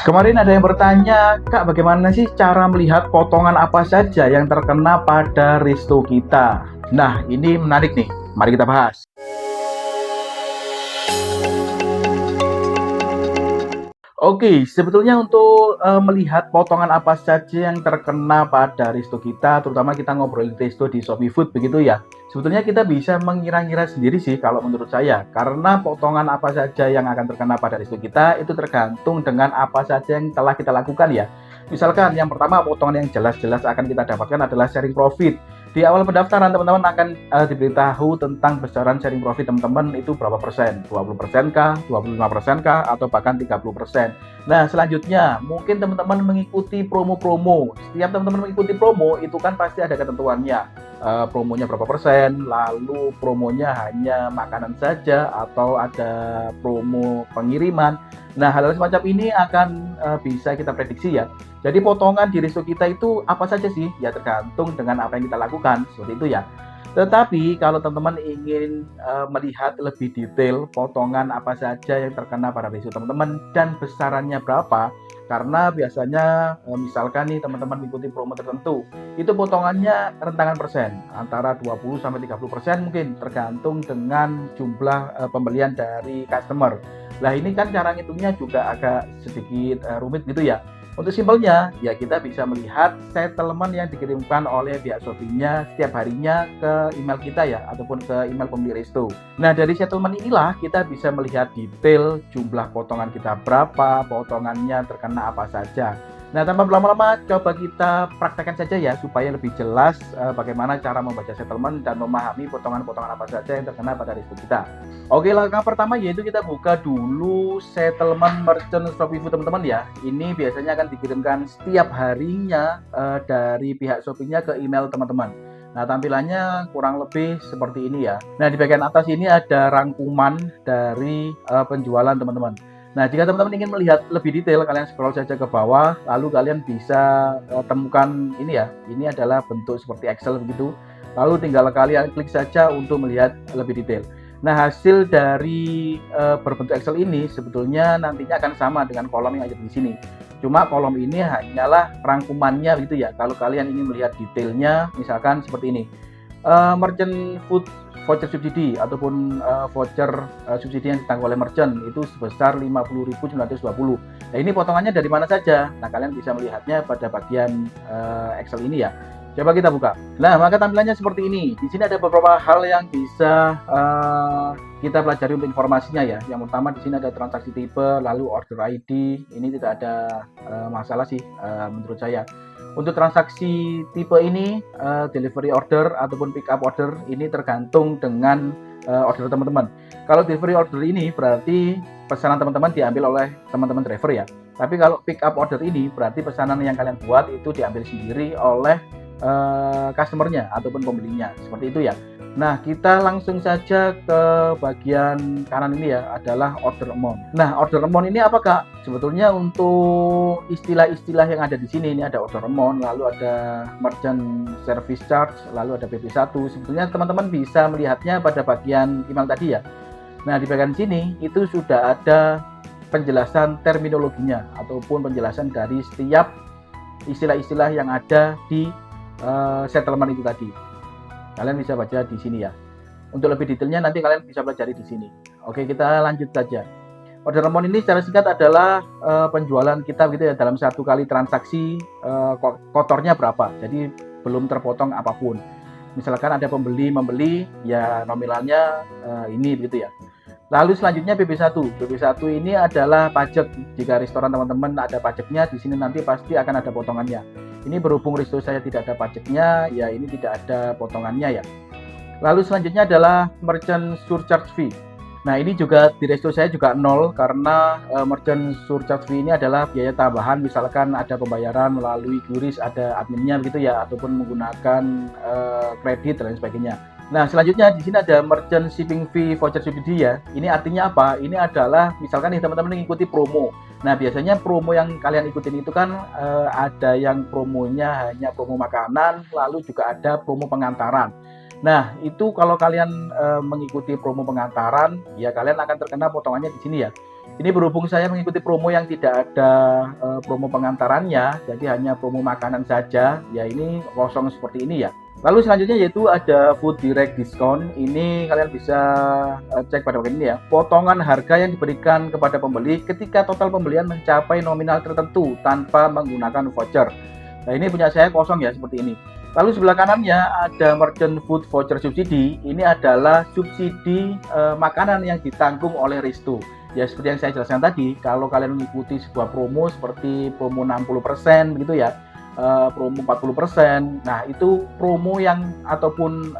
Kemarin ada yang bertanya, Kak, bagaimana sih cara melihat potongan apa saja yang terkena pada resto kita? Nah, ini menarik nih. Mari kita bahas. Oke, sebetulnya untuk melihat potongan apa saja yang terkena pada resto kita, terutama kita ngobrolin resto di Shopee Food begitu ya. Sebetulnya kita bisa mengira-ngira sendiri sih kalau menurut saya, karena potongan apa saja yang akan terkena pada resto kita itu tergantung dengan apa saja yang telah kita lakukan ya. Misalkan yang pertama potongan yang jelas-jelas akan kita dapatkan adalah sharing profit. Di awal pendaftaran teman-teman akan diberitahu tentang besaran sharing profit teman-teman itu berapa persen, 20% kah, 25% kah, atau bahkan 30%. Nah, selanjutnya mungkin teman-teman mengikuti promo-promo. Setiap teman-teman mengikuti promo itu kan pasti ada ketentuannya. Promonya berapa persen, lalu promonya hanya makanan saja atau ada promo pengiriman. Nah, hal-hal semacam ini akan bisa kita prediksi ya. Jadi potongan di resto kita itu apa saja sih? Ya tergantung dengan apa yang kita lakukan, seperti itu ya. Tetapi kalau teman-teman ingin melihat lebih detail potongan apa saja yang terkena pada resto teman-teman dan besarannya berapa, karena biasanya misalkan nih teman-teman mengikuti promo tertentu, itu potongannya rentangan persen, antara 20 sampai 30% mungkin tergantung dengan jumlah pembelian dari customer. Nah, ini kan cara ngitungnya juga agak sedikit rumit gitu ya. Untuk simpelnya, ya kita bisa melihat settlement yang dikirimkan oleh pihak Shopee-nya setiap harinya ke email kita ya, ataupun ke email pemilik resto. Nah, dari settlement inilah kita bisa melihat detail jumlah potongan kita berapa, potongannya terkena apa saja. Nah, tanpa berlama-lama, coba kita praktekkan saja ya, supaya lebih jelas bagaimana cara membaca settlement dan memahami potongan-potongan apa saja yang terkena pada resto kita. Oke, langkah pertama yaitu kita buka dulu settlement merchant Shopee Food teman-teman ya. Ini biasanya akan dikirimkan setiap harinya dari pihak Shopee-nya ke email teman-teman. Nah, tampilannya kurang lebih seperti ini ya. Nah, di bagian atas ini ada rangkuman dari penjualan teman-teman. Nah, jika teman-teman ingin melihat lebih detail, kalian scroll saja ke bawah, lalu kalian bisa temukan ini ya. Ini adalah bentuk seperti Excel begitu. Lalu tinggal kalian klik saja untuk melihat lebih detail. Nah, hasil dari berbentuk Excel ini sebetulnya nantinya akan sama dengan kolom yang ada di sini. Cuma kolom ini hanyalah rangkumannya gitu ya. Kalau kalian ingin melihat detailnya, misalkan seperti ini. Merchant food voucher subsidi ataupun voucher subsidi yang ditanggung oleh merchant itu sebesar 50.920. Nah, ini potongannya dari mana saja? Nah, kalian bisa melihatnya pada bagian Excel ini ya. Coba kita buka. Nah, maka tampilannya seperti ini. Di sini ada beberapa hal yang bisa kita pelajari untuk informasinya ya. Yang pertama di sini ada transaksi tipe, lalu order ID. Ini tidak ada masalah sih menurut saya. Untuk transaksi tipe ini, delivery order ataupun pick up order ini tergantung dengan order teman-teman. Kalau delivery order ini berarti pesanan teman-teman diambil oleh teman-teman driver ya. Tapi kalau pick up order ini berarti pesanan yang kalian buat itu diambil sendiri oleh customer-nya ataupun pembelinya. Seperti itu ya. Nah, kita langsung saja ke bagian kanan ini ya, adalah order amount. Nah, order amount ini apa, Kak? Sebetulnya untuk istilah-istilah yang ada di sini, ini ada order amount, lalu ada merchant service charge, lalu ada PP1. Sebetulnya teman-teman bisa melihatnya pada bagian email tadi ya. Nah, di bagian sini itu sudah ada penjelasan terminologinya ataupun penjelasan dari setiap istilah-istilah yang ada di settlement itu tadi. Kalian bisa baca di sini ya. Untuk lebih detailnya nanti kalian bisa pelajari di sini. Oke, kita lanjut saja. Order amount ini secara singkat adalah penjualan kita gitu ya dalam satu kali transaksi, kotornya berapa. Jadi belum terpotong apapun. Misalkan ada pembeli membeli, ya nominalnya ini begitu ya. Lalu selanjutnya PP1. PP1 ini adalah pajak. Jika restoran teman-teman ada pajaknya, di sini nanti pasti akan ada potongannya. Ini berhubung resto saya tidak ada pajaknya, ya ini tidak ada potongannya ya. Lalu selanjutnya adalah merchant surcharge fee. Nah, ini juga di resto saya juga nol karena merchant surcharge fee ini adalah biaya tambahan, misalkan ada pembayaran melalui QRIS, ada adminnya begitu ya, ataupun menggunakan kredit dan lain sebagainya. Nah, selanjutnya di sini ada merchant shipping fee voucher subsidi ya. Ini artinya apa? Ini adalah misalkan nih teman-teman mengikuti promo. Nah, biasanya promo yang kalian ikutin itu kan ada yang promonya hanya promo makanan, lalu juga ada promo pengantaran. Nah, itu kalau kalian mengikuti promo pengantaran, ya kalian akan terkena potongannya di sini ya. Ini berhubung saya mengikuti promo yang tidak ada promo pengantarannya, jadi hanya promo makanan saja, ya ini kosong seperti ini ya. Lalu selanjutnya yaitu ada Food Direct Discount. Ini kalian bisa cek pada bagian ini ya. Potongan harga yang diberikan kepada pembeli ketika total pembelian mencapai nominal tertentu tanpa menggunakan voucher. Nah ini punya saya kosong ya seperti ini. Lalu sebelah kanannya ada Merchant Food Voucher Subsidi. Ini adalah subsidi makanan yang ditanggung oleh Risto. Ya seperti yang saya jelaskan tadi, kalau kalian mengikuti sebuah promo seperti promo 60% begitu ya, promo 40%, nah itu promo yang ataupun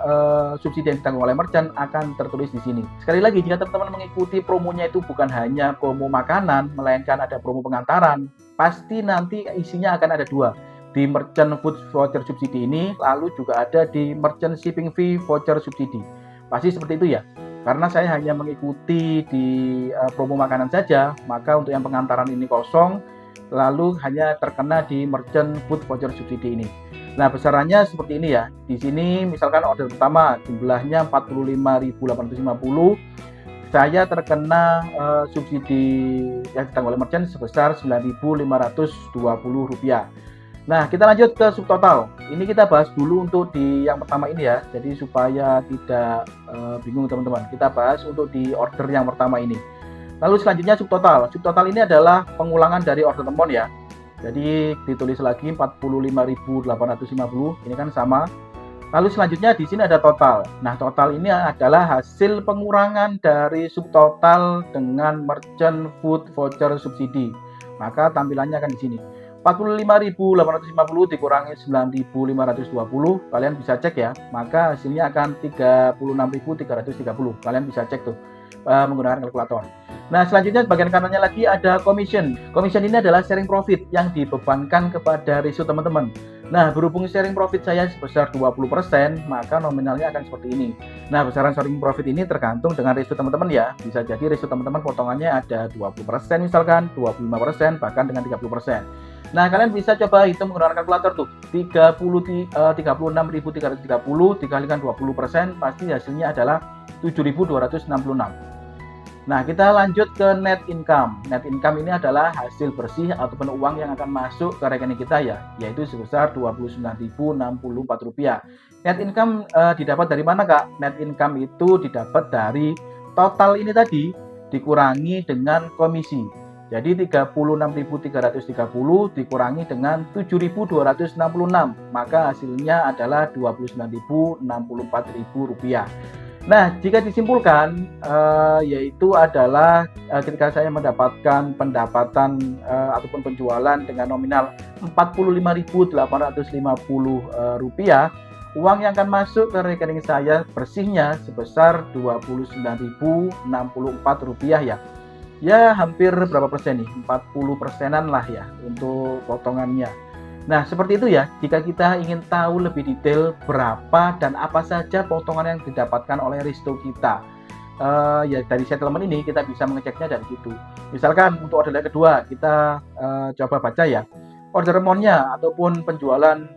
subsidi yang ditanggung oleh merchant akan tertulis di sini. Sekali lagi, jika teman-teman mengikuti promonya itu bukan hanya promo makanan, melainkan ada promo pengantaran, pasti nanti isinya akan ada dua. Di Merchant Food Voucher Subsidi ini, lalu juga ada di Merchant Shipping Fee Voucher Subsidi. Pasti seperti itu ya. Karena saya hanya mengikuti di promo makanan saja, maka untuk yang pengantaran ini kosong, lalu hanya terkena di Merchant Food Voucher Subsidi ini. Nah, besarannya seperti ini ya. Di sini misalkan order pertama jumlahnya 45.850, saya terkena subsidi yang ditanggung oleh merchant sebesar Rp9.520. Nah, kita lanjut ke subtotal. Ini kita bahas dulu untuk di yang pertama ini ya. Jadi supaya tidak bingung teman-teman. Kita bahas untuk di order yang pertama ini. Lalu selanjutnya subtotal. Subtotal ini adalah pengulangan dari order telepon ya. Jadi ditulis lagi 45.850. Ini kan sama. Lalu selanjutnya di sini ada total. Nah, total ini adalah hasil pengurangan dari subtotal dengan Merchant Food Voucher Subsidi. Maka tampilannya akan di sini. 45.850 dikurangi 9.520, kalian bisa cek ya, maka hasilnya akan 36.330. Kalian bisa cek tuh menggunakan kalkulator. Nah, selanjutnya bagian kanannya lagi ada commission. Commission ini adalah sharing profit yang dibebankan kepada Risto teman-teman. Nah, berhubung sharing profit saya sebesar 20%, maka nominalnya akan seperti ini. Nah, besaran sharing profit ini tergantung dengan Risto teman-teman ya. Bisa jadi Risto teman-teman potongannya ada 20% misalkan, 25%, bahkan dengan 30%. Nah, kalian bisa coba hitung menggunakan kalkulator tuh. 36.330 dikalikan 20%, pasti hasilnya adalah 7.266. Nah, kita lanjut ke net income. Net income ini adalah hasil bersih ataupun uang yang akan masuk ke rekening kita ya, yaitu sebesar Rp29.064. Net income didapat dari mana, Kak? Net income itu didapat dari total ini tadi dikurangi dengan komisi. Jadi 36.330 dikurangi dengan 7.266, maka hasilnya adalah Rp29.064. Nah, jika disimpulkan, yaitu adalah ketika saya mendapatkan pendapatan ataupun penjualan dengan nominal Rp45.850, uang yang akan masuk ke rekening saya bersihnya sebesar Rp29.064 ya. Ya hampir berapa persen nih, 40%-an lah ya untuk potongannya. Nah seperti itu ya, jika kita ingin tahu lebih detail berapa dan apa saja potongan yang didapatkan oleh Risto kita, ya dari settlement ini kita bisa mengeceknya dari situ. Misalkan untuk order yang kedua kita coba baca ya, order amount-nya ataupun penjualan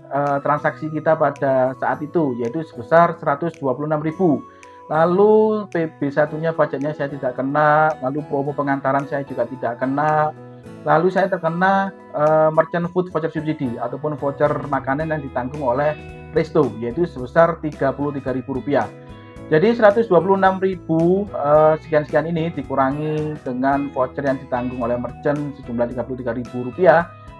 transaksi kita pada saat itu yaitu sebesar 126.000. Lalu PB1-nya pajaknya saya tidak kena, lalu promo pengantaran saya juga tidak kena, lalu saya terkena Merchant Food Voucher Subsidi ataupun voucher makanan yang ditanggung oleh Risto yaitu sebesar Rp33.000. Jadi 126.000 sekian-sekian ini dikurangi dengan voucher yang ditanggung oleh merchant sejumlah Rp33.000,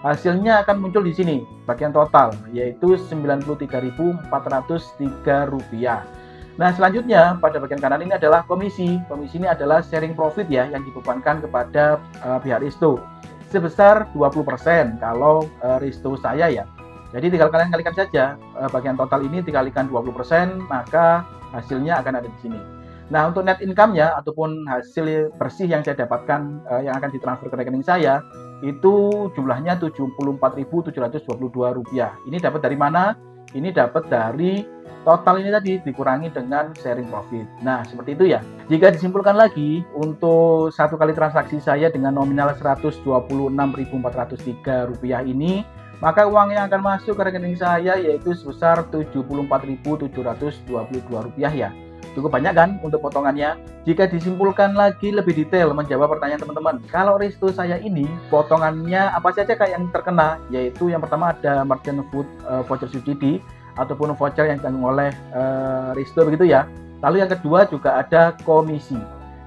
hasilnya akan muncul di sini bagian total yaitu Rp93.403. Nah, selanjutnya pada bagian kanan ini adalah komisi. Komisi ini adalah sharing profit ya yang dibebankan kepada pihak Risto sebesar 20% kalau Risto saya ya. Jadi tinggal kalian kalikan saja bagian total ini dikalikan 20%, maka hasilnya akan ada di sini. Nah, untuk net income-nya ataupun hasil bersih yang saya dapatkan yang akan ditransfer ke rekening saya itu jumlahnya Rp74.722. Ini dapat dari mana? Ini dapat dari total ini tadi dikurangi dengan sharing profit. Nah, seperti itu ya. Jika disimpulkan lagi, untuk satu kali transaksi saya dengan nominal Rp126.403 ini, maka uang yang akan masuk ke rekening saya yaitu sebesar Rp74.722 ya. Cukup banyak kan untuk potongannya? Jika disimpulkan lagi lebih detail menjawab pertanyaan teman-teman, kalau resto saya ini potongannya apa saja Kak yang terkena? Yaitu yang pertama ada merchant food voucher subsidi ataupun voucher yang ditanggung oleh resto begitu ya. Lalu yang kedua juga ada komisi.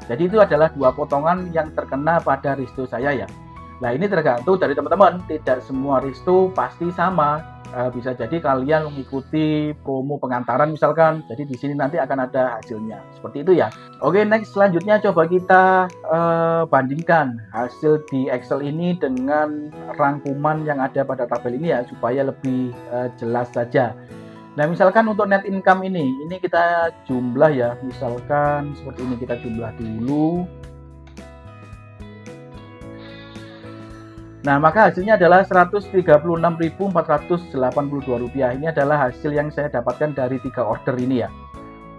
Jadi itu adalah dua potongan yang terkena pada resto saya ya. Nah ini tergantung dari teman-teman, tidak semua resto pasti sama. Bisa jadi kalian mengikuti promo pengantaran misalkan, jadi di sini nanti akan ada hasilnya seperti itu ya. Oke, next selanjutnya coba kita bandingkan hasil di Excel ini dengan rangkuman yang ada pada tabel ini ya, supaya lebih jelas saja. Nah misalkan untuk net income ini kita jumlah ya, misalkan seperti ini, kita jumlah dulu. Nah, maka hasilnya adalah Rp136.482. Ini adalah hasil yang saya dapatkan dari 3 order ini ya.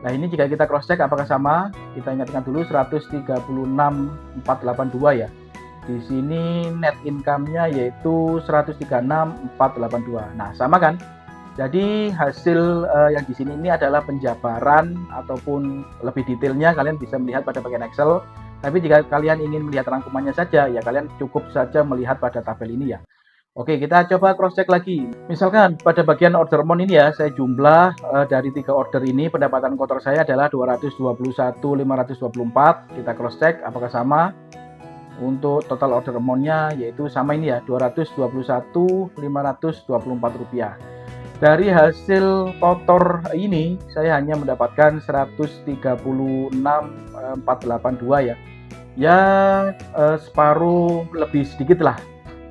Nah, ini jika kita cross check apakah sama? Kita ingat-ingat dulu 136.482 ya. Di sini net income-nya yaitu 136.482. Nah, sama kan? Jadi hasil yang di sini ini adalah penjabaran ataupun lebih detailnya kalian bisa melihat pada bagian Excel. Tapi jika kalian ingin melihat rangkumannya saja, ya kalian cukup saja melihat pada tabel ini ya. Oke, kita coba cross check lagi. Misalkan pada bagian order amount ini ya, saya jumlah dari 3 order ini, pendapatan kotor saya adalah 221.524. Kita cross check apakah sama. Untuk total order amount-nya yaitu sama ini ya, Rp221.524. Dari hasil kotor ini saya hanya mendapatkan 136.482 ya. Ya separuh lebih sedikit lah.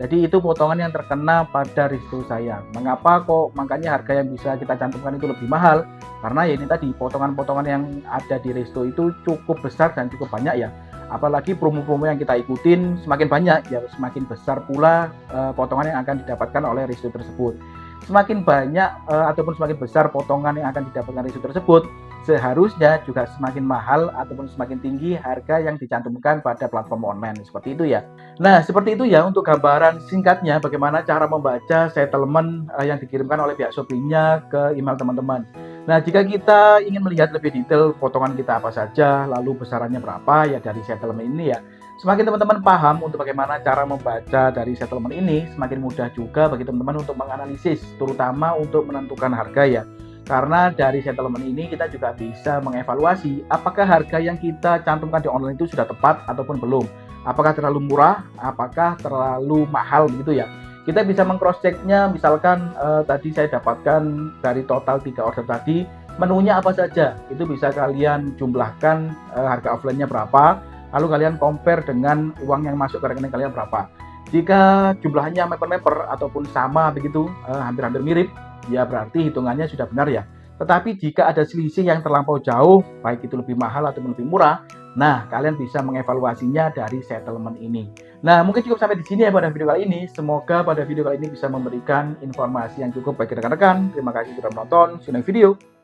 Jadi itu potongan yang terkena pada resto saya. Mengapa kok makanya harga yang bisa kita cantumkan itu lebih mahal? Karena ya ini tadi potongan-potongan yang ada di resto itu cukup besar dan cukup banyak ya. Apalagi promo-promo yang kita ikutin semakin banyak ya, semakin besar pula potongan yang akan didapatkan oleh resto tersebut. Semakin banyak ataupun semakin besar potongan yang akan didapatkan resto tersebut, seharusnya juga semakin mahal ataupun semakin tinggi harga yang dicantumkan pada platform online, seperti itu ya. Nah, seperti itu ya untuk gambaran singkatnya bagaimana cara membaca settlement yang dikirimkan oleh pihak Shopee-nya ke email teman-teman. Nah, jika kita ingin melihat lebih detail potongan kita apa saja, lalu besarannya berapa ya dari settlement ini ya, semakin teman-teman paham untuk bagaimana cara membaca dari settlement ini, semakin mudah juga bagi teman-teman untuk menganalisis, terutama untuk menentukan harga ya. Karena dari settlement ini kita juga bisa mengevaluasi apakah harga yang kita cantumkan di online itu sudah tepat ataupun belum. Apakah terlalu murah, apakah terlalu mahal begitu ya. Kita bisa meng-cross check-nya, misalkan tadi saya dapatkan dari total 3 order tadi, menunya apa saja. Itu bisa kalian jumlahkan harga offline-nya berapa, lalu kalian compare dengan uang yang masuk ke rekening kalian berapa. Jika jumlahnya mepet-mepet ataupun sama begitu, hampir-hampir mirip, ya berarti hitungannya sudah benar ya. Tetapi jika ada selisih yang terlampau jauh, baik itu lebih mahal atau lebih murah, nah kalian bisa mengevaluasinya dari settlement ini. Nah, mungkin cukup sampai di sini ya pada video kali ini. Semoga pada video kali ini bisa memberikan informasi yang cukup bagi rekan-rekan. Terima kasih sudah menonton. See you next video.